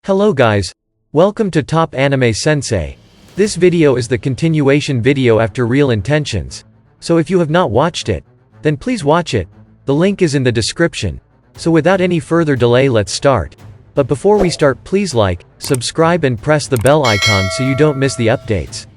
Hello guys. Welcome to Top Anime Sensei. This video is the continuation video after Real Intentions. So if you have not watched it, then please watch it. The link is in the description. So without any further delay, let's start. But before we start, please like, subscribe and press the bell icon so you don't miss the updates.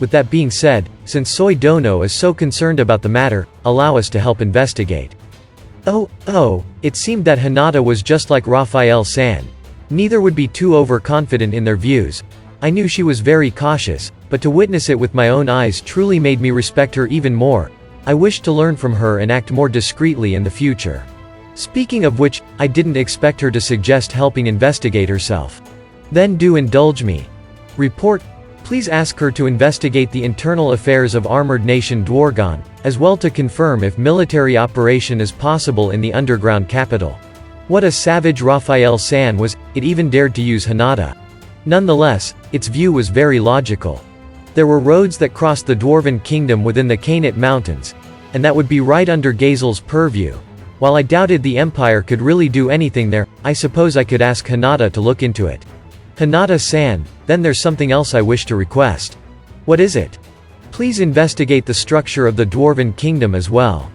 With that being said, since Soy Dono is so concerned about the matter, allow us to help investigate. Oh, it seemed that Hinata was just like Raphael-san. Neither would be too overconfident in their views. I knew she was very cautious, but to witness it with my own eyes truly made me respect her even more. I wished to learn from her and act more discreetly in the future. Speaking of which, I didn't expect her to suggest helping investigate herself. Then do indulge me. Report. Please ask her to investigate the internal affairs of armored nation Dwargon, as well to confirm if military operation is possible in the underground capital. What a savage Raphael-san was, it even dared to use Hinata. Nonetheless, its view was very logical. There were roads that crossed the Dwarven Kingdom within the Kainit Mountains, and that would be right under Gazel's purview. While I doubted the Empire could really do anything there, I suppose I could ask Hinata to look into it. Hinata-san, then there's something else I wish to request. What is it? Please investigate the structure of the Dwarven Kingdom as well.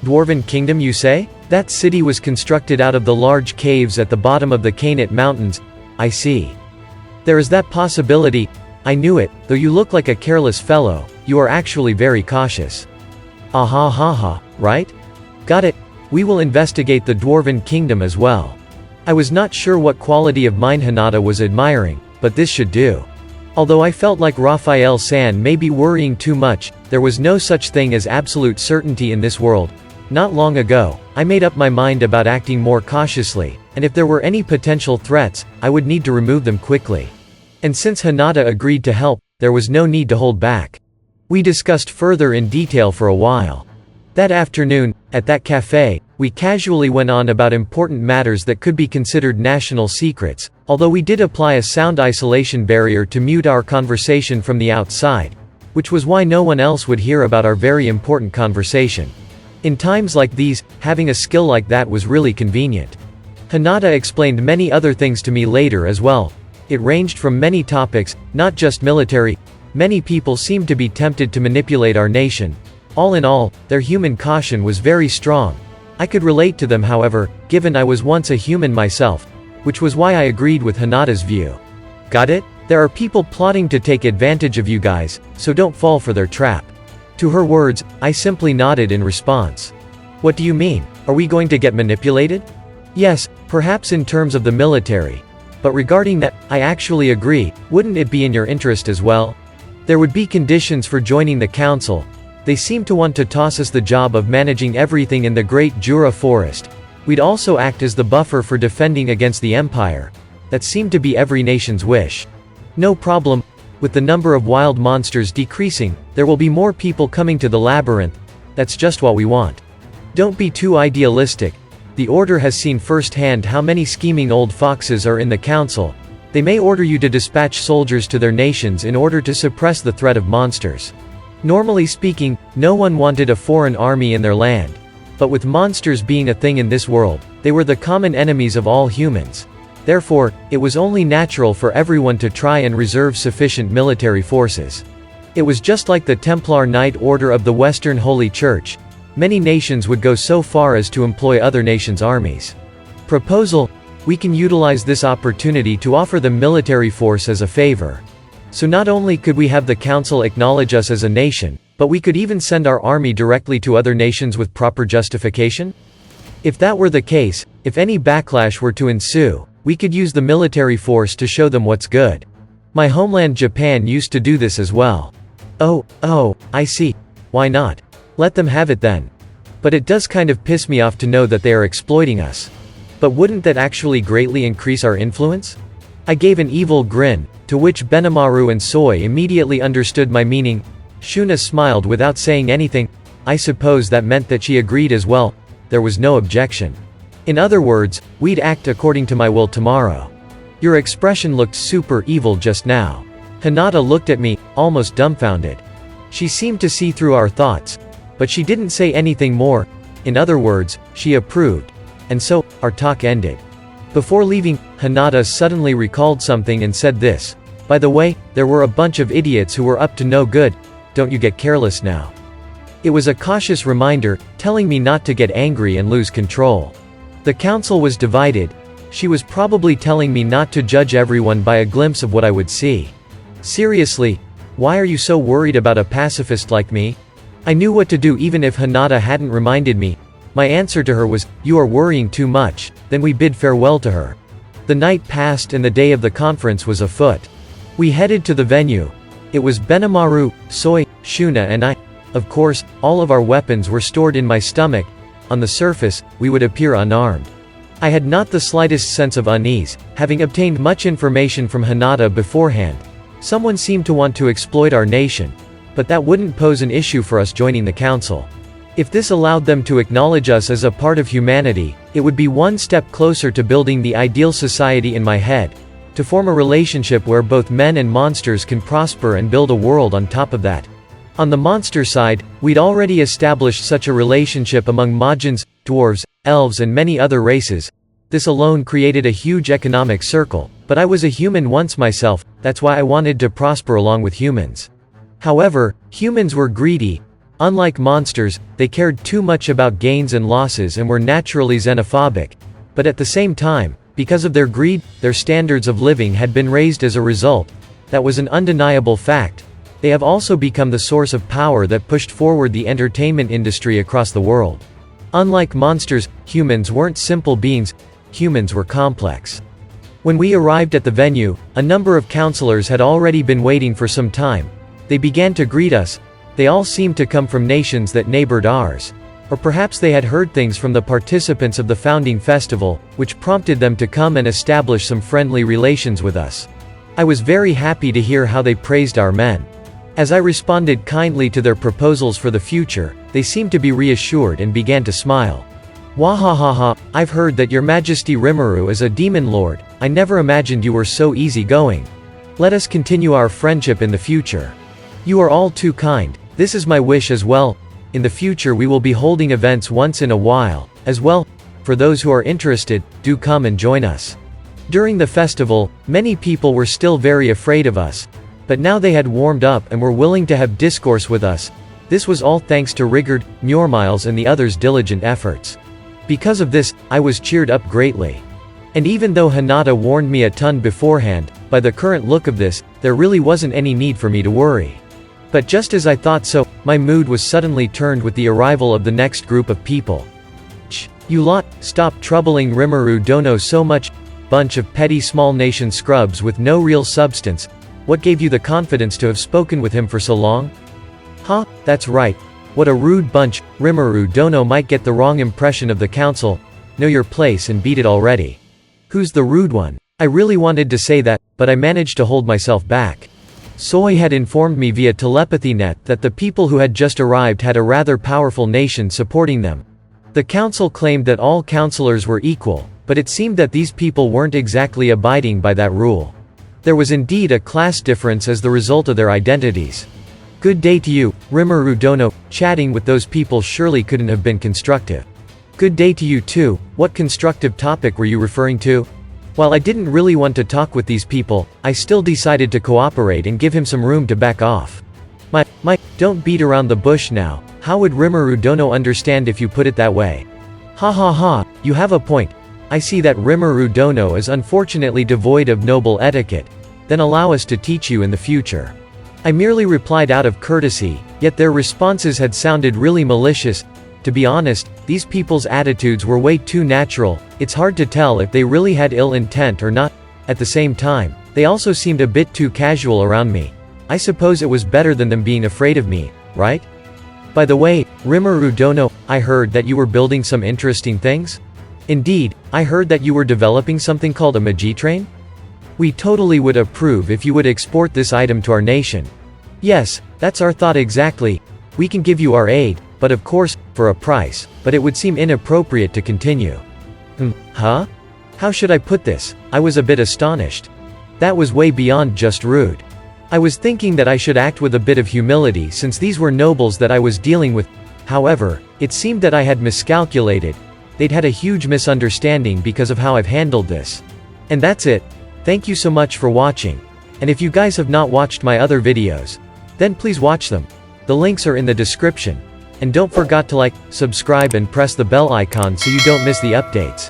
Dwarven Kingdom, you say? That city was constructed out of the large caves at the bottom of the Kainit Mountains. I see. There is that possibility. I knew it, though you look like a careless fellow, you are actually very cautious. Right? Got it. We will investigate the Dwarven Kingdom as well. I was not sure what quality of mine Hinata was admiring, but this should do. Although I felt like Raphael-san may be worrying too much, there was no such thing as absolute certainty in this world. Not long ago, I made up my mind about acting more cautiously, and if there were any potential threats, I would need to remove them quickly. And since Hinata agreed to help, there was no need to hold back. We discussed further in detail for a while. That afternoon, at that cafe, we casually went on about important matters that could be considered national secrets, although we did apply a sound isolation barrier to mute our conversation from the outside, which was why no one else would hear about our very important conversation. In times like these, having a skill like that was really convenient. Hinata explained many other things to me later as well. It ranged from many topics, not just military. Many people seemed to be tempted to manipulate our nation. All in all, their human caution was very strong. I could relate to them, however, given I was once a human myself, which was why I agreed with Hinata's view. Got it? There are people plotting to take advantage of you guys, so don't fall for their trap. To her words, I simply nodded in response. What do you mean? Are we going to get manipulated? Yes, perhaps in terms of the military. But regarding that, I actually agree. Wouldn't it be in your interest as well? There would be conditions for joining the council. They seem to want to toss us the job of managing everything in the Great Jura Forest. We'd also act as the buffer for defending against the Empire. That seemed to be every nation's wish. No problem. With the number of wild monsters decreasing, there will be more people coming to the labyrinth. That's just what we want. Don't be too idealistic. The Order has seen firsthand how many scheming old foxes are in the council. They may order you to dispatch soldiers to their nations in order to suppress the threat of monsters. Normally speaking, no one wanted a foreign army in their land. But with monsters being a thing in this world, they were the common enemies of all humans. Therefore, it was only natural for everyone to try and reserve sufficient military forces. It was just like the Templar Knight Order of the Western Holy Church. Many nations would go so far as to employ other nations' armies. Proposal: we can utilize this opportunity to offer them military force as a favor. So not only could we have the council acknowledge us as a nation, but we could even send our army directly to other nations with proper justification? If that were the case, if any backlash were to ensue, we could use the military force to show them what's good. My homeland Japan used to do this as well. Oh, I see. Why not? Let them have it then. But it does kind of piss me off to know that they are exploiting us. But wouldn't that actually greatly increase our influence? I gave an evil grin, to which Benimaru and Soy immediately understood my meaning. Shuna smiled without saying anything. I suppose that meant that she agreed as well. There was no objection. In other words, we'd act according to my will tomorrow. Your expression looked super evil just now. Hinata looked at me, almost dumbfounded. She seemed to see through our thoughts, but she didn't say anything more. In other words, she approved. And so, our talk ended. Before leaving, Hinata suddenly recalled something and said this, "By the way, there were a bunch of idiots who were up to no good, don't you get careless now." It was a cautious reminder, telling me not to get angry and lose control. The council was divided. She was probably telling me not to judge everyone by a glimpse of what I would see. Seriously, why are you so worried about a pacifist like me? I knew what to do even if Hinata hadn't reminded me. My answer to her was, "You are worrying too much," then we bid farewell to her. The night passed and the day of the conference was afoot. We headed to the venue. It was Benimaru, Soi, Shuna and I. Of course, all of our weapons were stored in my stomach. On the surface, we would appear unarmed. I had not the slightest sense of unease, having obtained much information from Hinata beforehand. Someone seemed to want to exploit our nation. But that wouldn't pose an issue for us joining the council. If this allowed them to acknowledge us as a part of humanity, it would be one step closer to building the ideal society in my head, to form a relationship where both men and monsters can prosper and build a world on top of that. On the monster side, we'd already established such a relationship among Majins, dwarves, elves and many other races. This alone created a huge economic circle, but I was a human once myself, that's why I wanted to prosper along with humans. However, humans were greedy. Unlike monsters, they cared too much about gains and losses and were naturally xenophobic. But at the same time, because of their greed, their standards of living had been raised as a result. That was an undeniable fact. They have also become the source of power that pushed forward the entertainment industry across the world. Unlike monsters, humans weren't simple beings, humans were complex. When we arrived at the venue, a number of counselors had already been waiting for some time. They began to greet us. They all seemed to come from nations that neighbored ours. Or perhaps they had heard things from the participants of the founding festival, which prompted them to come and establish some friendly relations with us. I was very happy to hear how they praised our men. As I responded kindly to their proposals for the future, they seemed to be reassured and began to smile. "Wahahaha, I've heard that your Majesty Rimuru is a demon lord. I never imagined you were so easygoing. Let us continue our friendship in the future. You are all too kind. This is my wish as well. In the future we will be holding events once in a while, as well. For those who are interested, do come and join us." During the festival, many people were still very afraid of us. But now they had warmed up and were willing to have discourse with us. This was all thanks to Rigard, Murmiles and the others' diligent efforts. Because of this, I was cheered up greatly. And even though Hinata warned me a ton beforehand, by the current look of this, there really wasn't any need for me to worry. But just as I thought so, my mood was suddenly turned with the arrival of the next group of people. You lot, stop troubling Rimuru Dono so much. Bunch of petty small nation scrubs with no real substance. What gave you the confidence to have spoken with him for so long? Huh, that's right. What a rude bunch. Rimuru Dono might get the wrong impression of the council. Know your place and beat it already. Who's the rude one? I really wanted to say that, but I managed to hold myself back. Soi had informed me via telepathy net that the people who had just arrived had a rather powerful nation supporting them. The council claimed that all councillors were equal, but it seemed that these people weren't exactly abiding by that rule. There was indeed a class difference as the result of their identities. Good day to you, Rimuru Dono. Chatting with those people surely couldn't have been constructive. Good day to you too. What constructive topic were you referring to? While I didn't really want to talk with these people, I still decided to cooperate and give him some room to back off. Mike, don't beat around the bush now. How would Rimuru Dono understand if you put it that way? Ha ha ha, you have a point. I see that Rimuru Dono is unfortunately devoid of noble etiquette. Then allow us to teach you in the future. I merely replied out of courtesy, yet their responses had sounded really malicious. To be honest, these people's attitudes were way too natural. It's hard to tell if they really had ill intent or not. At the same time, they also seemed a bit too casual around me. I suppose it was better than them being afraid of me, right? By the way, Rimuru Dono, I heard that you were building some interesting things? Indeed, I heard that you were developing something called a Magitrain? We totally would approve if you would export this item to our nation. Yes, that's our thought exactly. We can give you our aid, but of course, for a price, but it would seem inappropriate to continue. Huh? How should I put this? I was a bit astonished. That was way beyond just rude. I was thinking that I should act with a bit of humility since these were nobles that I was dealing with. However, it seemed that I had miscalculated. they'd had a huge misunderstanding because of how I've handled this. And that's it. Thank you so much for watching. And if you guys have not watched my other videos, then please watch them. The links are in the description. And don't forget to like, subscribe and press the bell icon so you don't miss the updates.